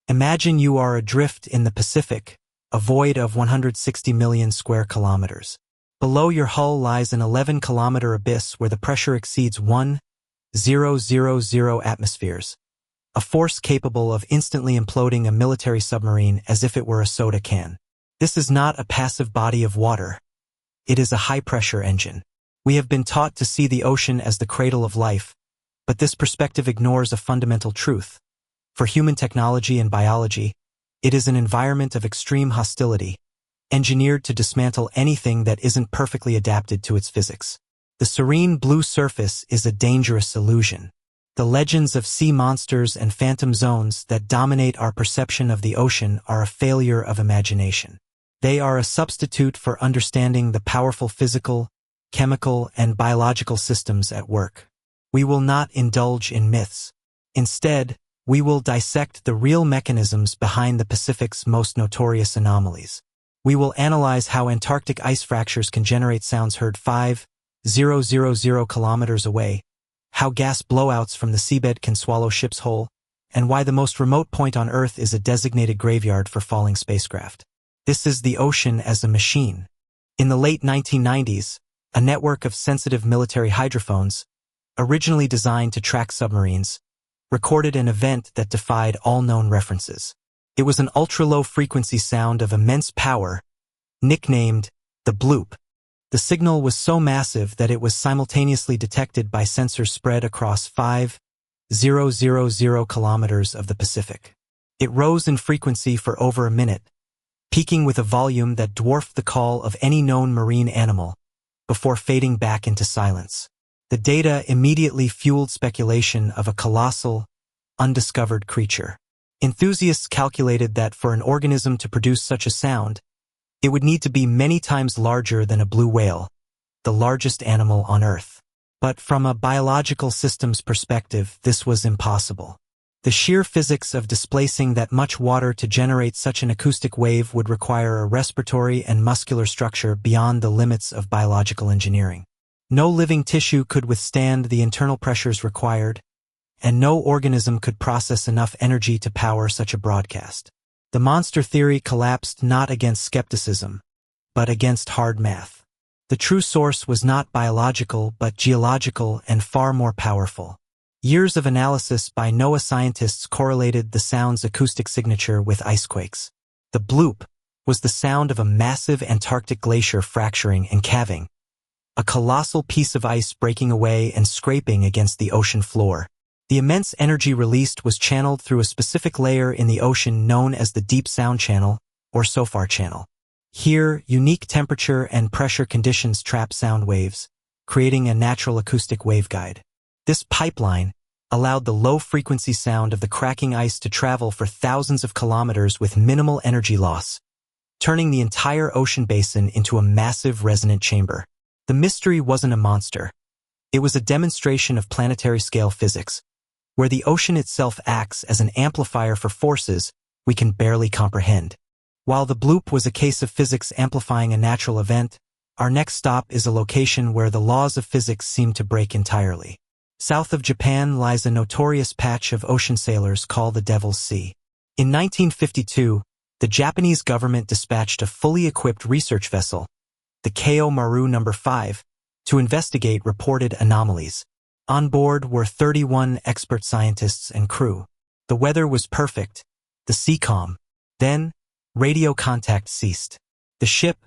Imagine you are adrift in the Pacific, a void of 160 million square kilometers. Below your hull lies an 11-kilometer abyss where the pressure exceeds 1,000 atmospheres, a force capable of instantly imploding a military submarine as if it were a soda can. This is not a passive body of water. It is a high-pressure engine. We have been taught to see the ocean as the cradle of life, but this perspective ignores a fundamental truth. For human technology and biology, it is an environment of extreme hostility, engineered to dismantle anything that isn't perfectly adapted to its physics. The serene blue surface is a dangerous illusion. The legends of sea monsters and phantom zones that dominate our perception of the ocean are a failure of imagination. They are a substitute for understanding the powerful physical, chemical, and biological systems at work. We will not indulge in myths. Instead, we will dissect the real mechanisms behind the Pacific's most notorious anomalies. We will analyze how Antarctic ice fractures can generate sounds heard 5,000 kilometers away, how gas blowouts from the seabed can swallow ships whole, and why the most remote point on Earth is a designated graveyard for falling spacecraft. This is the ocean as a machine. In the late 1990s, a network of sensitive military hydrophones, originally designed to track submarines, recorded an event that defied all known references. It was an ultra-low frequency sound of immense power, nicknamed the Bloop. The signal was so massive that it was simultaneously detected by sensors spread across 5,000 kilometers of the Pacific. It rose in frequency for over a minute, peaking with a volume that dwarfed the call of any known marine animal, before fading back into silence. The data immediately fueled speculation of a colossal, undiscovered creature. Enthusiasts calculated that for an organism to produce such a sound, it would need to be many times larger than a blue whale, the largest animal on Earth. But from a biological systems perspective, this was impossible. The sheer physics of displacing that much water to generate such an acoustic wave would require a respiratory and muscular structure beyond the limits of biological engineering. No living tissue could withstand the internal pressures required, and no organism could process enough energy to power such a broadcast. The monster theory collapsed not against skepticism, but against hard math. The true source was not biological but geological and far more powerful. Years of analysis by NOAA scientists correlated the sound's acoustic signature with icequakes. The bloop was the sound of a massive Antarctic glacier fracturing and calving, a colossal piece of ice breaking away and scraping against the ocean floor. The immense energy released was channeled through a specific layer in the ocean known as the deep sound channel, or SOFAR channel. Here, unique temperature and pressure conditions trap sound waves, creating a natural acoustic waveguide. This pipeline allowed the low-frequency sound of the cracking ice to travel for thousands of kilometers with minimal energy loss, turning the entire ocean basin into a massive resonant chamber. The mystery wasn't a monster. It was a demonstration of planetary-scale physics, where the ocean itself acts as an amplifier for forces we can barely comprehend. While the bloop was a case of physics amplifying a natural event, our next stop is a location where the laws of physics seem to break entirely. South of Japan lies a notorious patch of ocean sailors called the Devil's Sea. In 1952, the Japanese government dispatched a fully equipped research vessel, the Keio Maru No. 5, to investigate reported anomalies. On board were 31 expert scientists and crew. The weather was perfect, the sea calm. Then, radio contact ceased. The ship,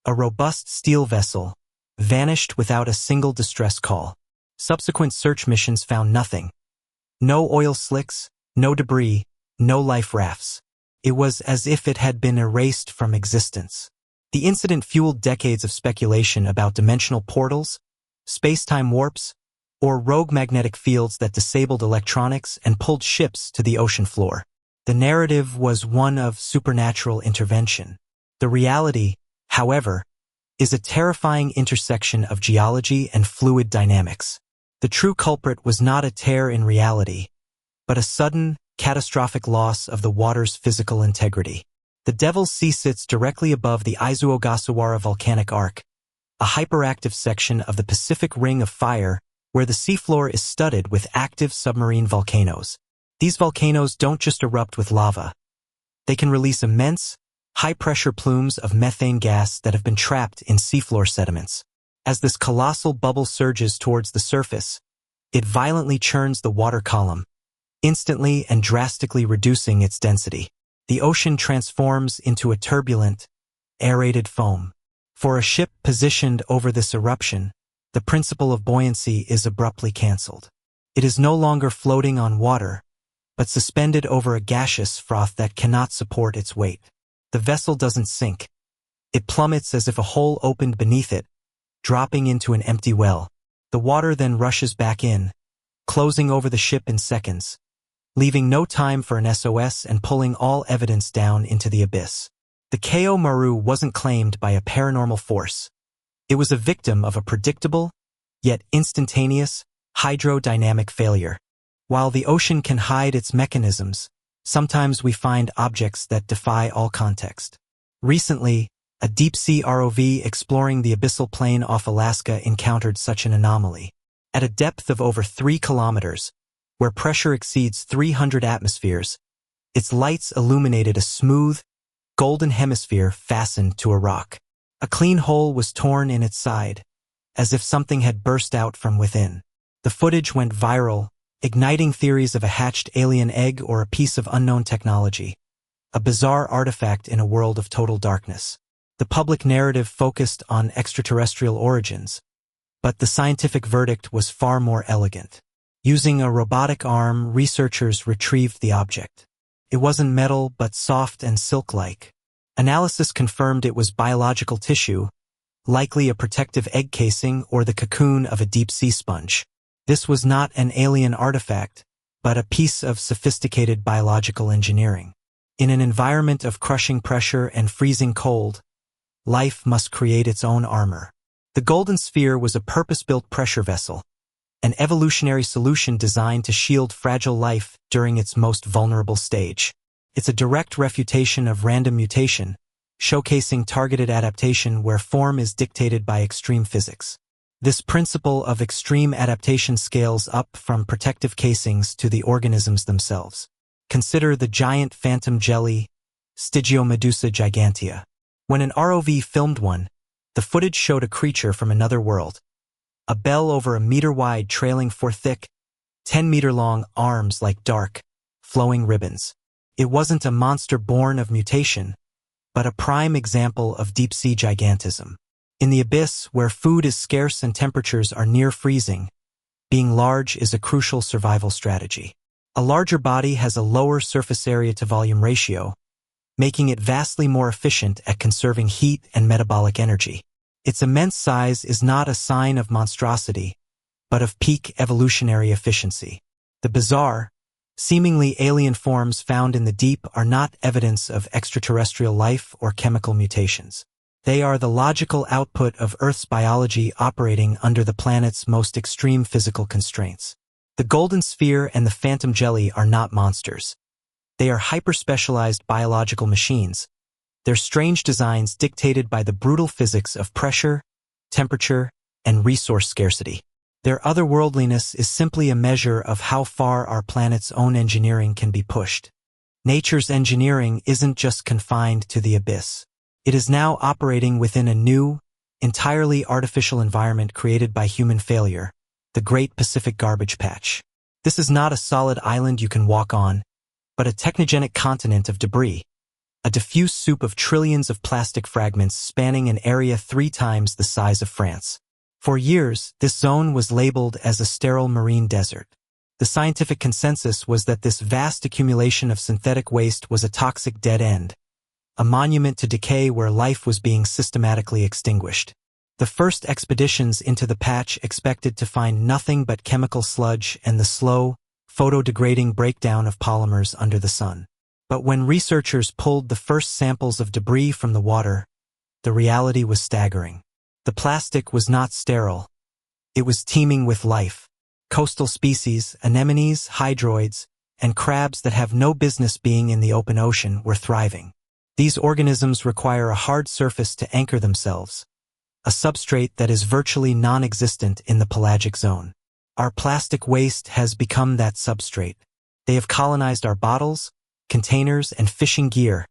a robust steel vessel, vanished without a single distress call. Subsequent search missions found nothing. No oil slicks, no debris, no life rafts. It was as if it had been erased from existence. The incident fueled decades of speculation about dimensional portals, space-time warps, or rogue magnetic fields that disabled electronics and pulled ships to the ocean floor. The narrative was one of supernatural intervention. The reality, however, is a terrifying intersection of geology and fluid dynamics. The true culprit was not a tear in reality, but a sudden, catastrophic loss of the water's physical integrity. The Devil's Sea sits directly above the Izuogasawara volcanic arc, a hyperactive section of the Pacific Ring of Fire where the seafloor is studded with active submarine volcanoes. These volcanoes don't just erupt with lava. They can release immense, high-pressure plumes of methane gas that have been trapped in seafloor sediments. As this colossal bubble surges towards the surface, it violently churns the water column, instantly and drastically reducing its density. The ocean transforms into a turbulent, aerated foam. For a ship positioned over this eruption, the principle of buoyancy is abruptly cancelled. It is no longer floating on water, but suspended over a gaseous froth that cannot support its weight. The vessel doesn't sink. It plummets as if a hole opened beneath it, dropping into an empty well. The water then rushes back in, closing over the ship in seconds, leaving no time for an SOS and pulling all evidence down into the abyss. The Ko Maru wasn't claimed by a paranormal force. It was a victim of a predictable, yet instantaneous, hydrodynamic failure. While the ocean can hide its mechanisms, sometimes we find objects that defy all context. Recently, a deep-sea ROV exploring the abyssal plain off Alaska encountered such an anomaly. At a depth of over 3 kilometers, where pressure exceeds 300 atmospheres, its lights illuminated a smooth, golden hemisphere fastened to a rock. A clean hole was torn in its side, as if something had burst out from within. The footage went viral, igniting theories of a hatched alien egg or a piece of unknown technology, a bizarre artifact in a world of total darkness. The public narrative focused on extraterrestrial origins, but the scientific verdict was far more elegant. Using a robotic arm, researchers retrieved the object. It wasn't metal but soft and silk-like. Analysis confirmed it was biological tissue, likely a protective egg casing or the cocoon of a deep-sea sponge. This was not an alien artifact, but a piece of sophisticated biological engineering. In an environment of crushing pressure and freezing cold, life must create its own armor. The Golden Sphere was a purpose-built pressure vessel, an evolutionary solution designed to shield fragile life during its most vulnerable stage. It's a direct refutation of random mutation, showcasing targeted adaptation where form is dictated by extreme physics. This principle of extreme adaptation scales up from protective casings to the organisms themselves. Consider the giant phantom jelly, Stygiomedusa gigantea. When an ROV filmed one, the footage showed a creature from another world. A bell over a meter wide trailing 4 thick, 10-meter-long arms like dark, flowing ribbons. It wasn't a monster born of mutation, but a prime example of deep-sea gigantism. In the abyss, where food is scarce and temperatures are near freezing, being large is a crucial survival strategy. A larger body has a lower surface area to volume ratio, making it vastly more efficient at conserving heat and metabolic energy. Its immense size is not a sign of monstrosity, but of peak evolutionary efficiency. The bizarre, seemingly alien forms found in the deep are not evidence of extraterrestrial life or chemical mutations. They are the logical output of Earth's biology operating under the planet's most extreme physical constraints. The Golden Sphere and the Phantom Jelly are not monsters. They are hyper-specialized biological machines, their strange designs dictated by the brutal physics of pressure, temperature, and resource scarcity. Their otherworldliness is simply a measure of how far our planet's own engineering can be pushed. Nature's engineering isn't just confined to the abyss. It is now operating within a new, entirely artificial environment created by human failure, the Great Pacific Garbage Patch. This is not a solid island you can walk on, but a technogenic continent of debris, a diffuse soup of trillions of plastic fragments spanning an area 3 times the size of France. For years, this zone was labeled as a sterile marine desert. The scientific consensus was that this vast accumulation of synthetic waste was a toxic dead end, a monument to decay where life was being systematically extinguished. The first expeditions into the patch expected to find nothing but chemical sludge and the slow, photo-degrading breakdown of polymers under the sun. But when researchers pulled the first samples of debris from the water, the reality was staggering. The plastic was not sterile. It was teeming with life. Coastal species, anemones, hydroids, and crabs that have no business being in the open ocean were thriving. These organisms require a hard surface to anchor themselves, a substrate that is virtually non-existent in the pelagic zone. Our plastic waste has become that substrate. They have colonized our bottles, containers, and fishing gear,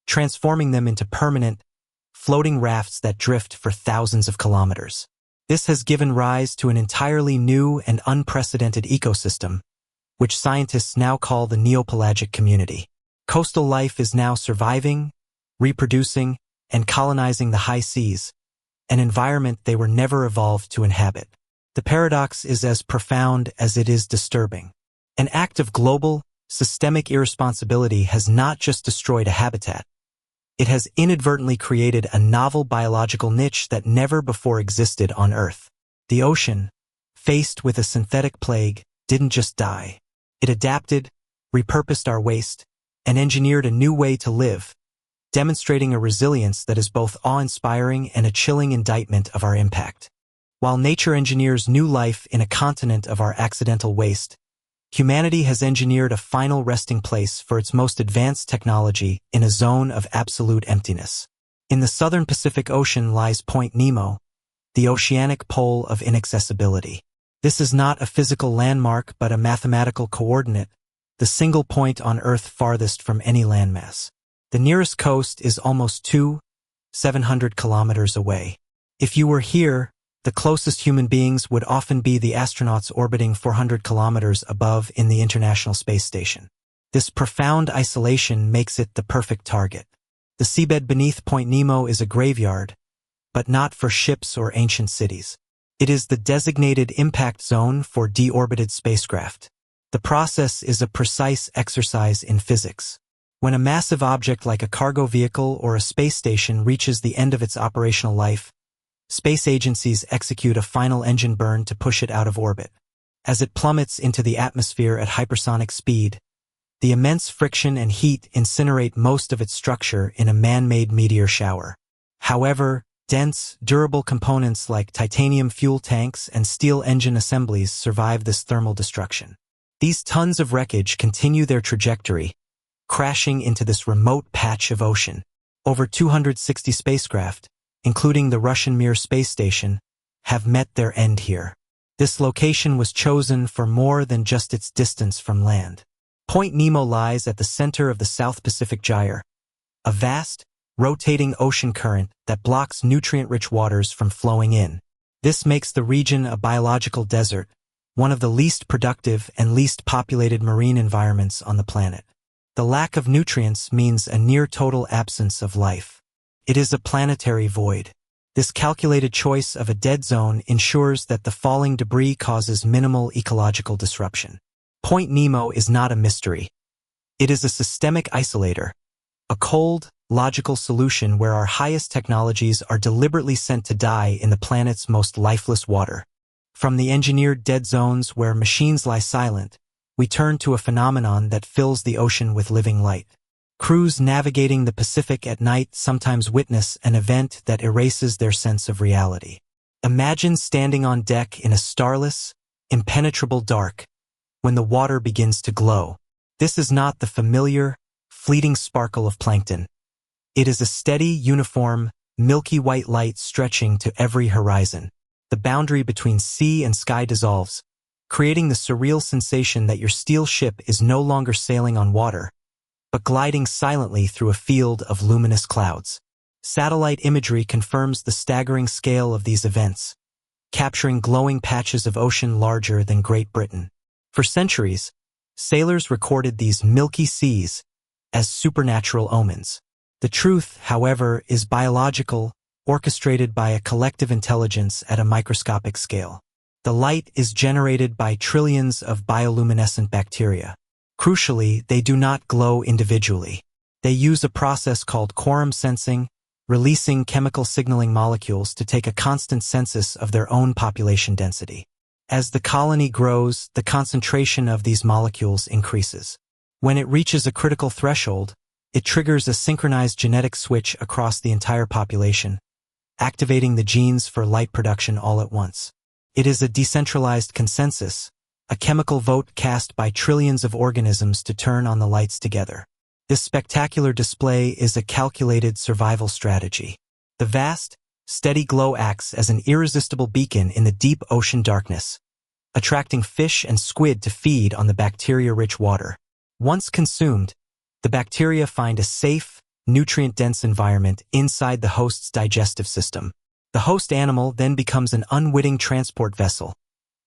transforming them into permanent, floating rafts that drift for thousands of kilometers. This has given rise to an entirely new and unprecedented ecosystem, which scientists now call the neopelagic community. Coastal life is now surviving, reproducing, and colonizing the high seas, an environment they were never evolved to inhabit. The paradox is as profound as it is disturbing. An act of global, systemic irresponsibility has not just destroyed a habitat. It has inadvertently created a novel biological niche that never before existed on Earth. The ocean, faced with a synthetic plague, didn't just die. It adapted, repurposed our waste, and engineered a new way to live, demonstrating a resilience that is both awe-inspiring and a chilling indictment of our impact. While nature engineers new life in a continent of our accidental waste, humanity has engineered a final resting place for its most advanced technology in a zone of absolute emptiness. In the southern Pacific Ocean lies Point Nemo, the oceanic pole of inaccessibility. This is not a physical landmark but a mathematical coordinate, the single point on Earth farthest from any landmass. The nearest coast is almost 700 kilometers away. If you were here, the closest human beings would often be the astronauts orbiting 400 kilometers above in the International Space Station. This profound isolation makes it the perfect target. The seabed beneath Point Nemo is a graveyard, but not for ships or ancient cities. It is the designated impact zone for deorbited spacecraft. The process is a precise exercise in physics. When a massive object like a cargo vehicle or a space station reaches the end of its operational life, space agencies execute a final engine burn to push it out of orbit. As it plummets into the atmosphere at hypersonic speed, the immense friction and heat incinerate most of its structure in a man-made meteor shower. However, dense, durable components like titanium fuel tanks and steel engine assemblies survive this thermal destruction. These tons of wreckage continue their trajectory, crashing into this remote patch of ocean. Over 260 spacecraft, including the Russian Mir space station, have met their end here. This location was chosen for more than just its distance from land. Point Nemo lies at the center of the South Pacific Gyre, a vast, rotating ocean current that blocks nutrient-rich waters from flowing in. This makes the region a biological desert, one of the least productive and least populated marine environments on the planet. The lack of nutrients means a near-total absence of life. It is a planetary void. This calculated choice of a dead zone ensures that the falling debris causes minimal ecological disruption. Point Nemo is not a mystery. It is a systemic isolator, a cold, logical solution where our highest technologies are deliberately sent to die in the planet's most lifeless water. From the engineered dead zones where machines lie silent, we turn to a phenomenon that fills the ocean with living light. Crews navigating the Pacific at night sometimes witness an event that erases their sense of reality. Imagine standing on deck in a starless, impenetrable dark, when the water begins to glow. This is not the familiar, fleeting sparkle of plankton. It is a steady, uniform, milky white light stretching to every horizon. The boundary between sea and sky dissolves, creating the surreal sensation that your steel ship is no longer sailing on water, but gliding silently through a field of luminous clouds. Satellite imagery confirms the staggering scale of these events, capturing glowing patches of ocean larger than Great Britain. For centuries, sailors recorded these milky seas as supernatural omens. The truth, however, is biological, orchestrated by a collective intelligence at a microscopic scale. The light is generated by trillions of bioluminescent bacteria. Crucially, they do not glow individually. They use a process called quorum sensing, releasing chemical signaling molecules to take a constant census of their own population density. As the colony grows, the concentration of these molecules increases. When it reaches a critical threshold, it triggers a synchronized genetic switch across the entire population, activating the genes for light production all at once. It is a decentralized consensus, a chemical vote cast by trillions of organisms to turn on the lights together. This spectacular display is a calculated survival strategy. The vast, steady glow acts as an irresistible beacon in the deep ocean darkness, attracting fish and squid to feed on the bacteria-rich water. Once consumed, The bacteria find a safe, nutrient-dense environment inside the host's digestive system. The host animal then becomes an unwitting transport vessel,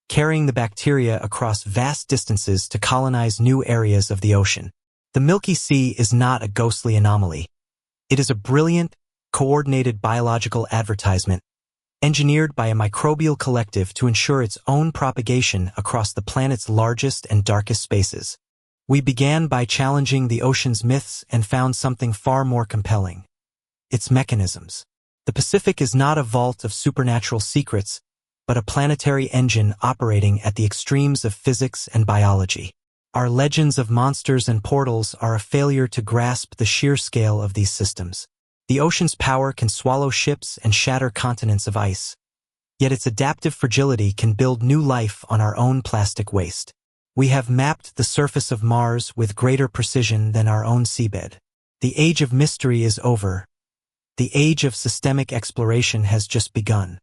carrying the bacteria across vast distances to colonize new areas of the ocean. The Milky Sea is not a ghostly anomaly. It is a brilliant, coordinated biological advertisement, engineered by a microbial collective to ensure its own propagation across the planet's largest and darkest spaces. We began by challenging the ocean's myths and found something far more compelling: its mechanisms. The Pacific is not a vault of supernatural secrets, but a planetary engine operating at the extremes of physics and biology. Our legends of monsters and portals are a failure to grasp the sheer scale of these systems. The ocean's power can swallow ships and shatter continents of ice, yet its adaptive fragility can build new life on our own plastic waste. We have mapped the surface of Mars with greater precision than our own seabed. The age of mystery is over. The age of systemic exploration has just begun.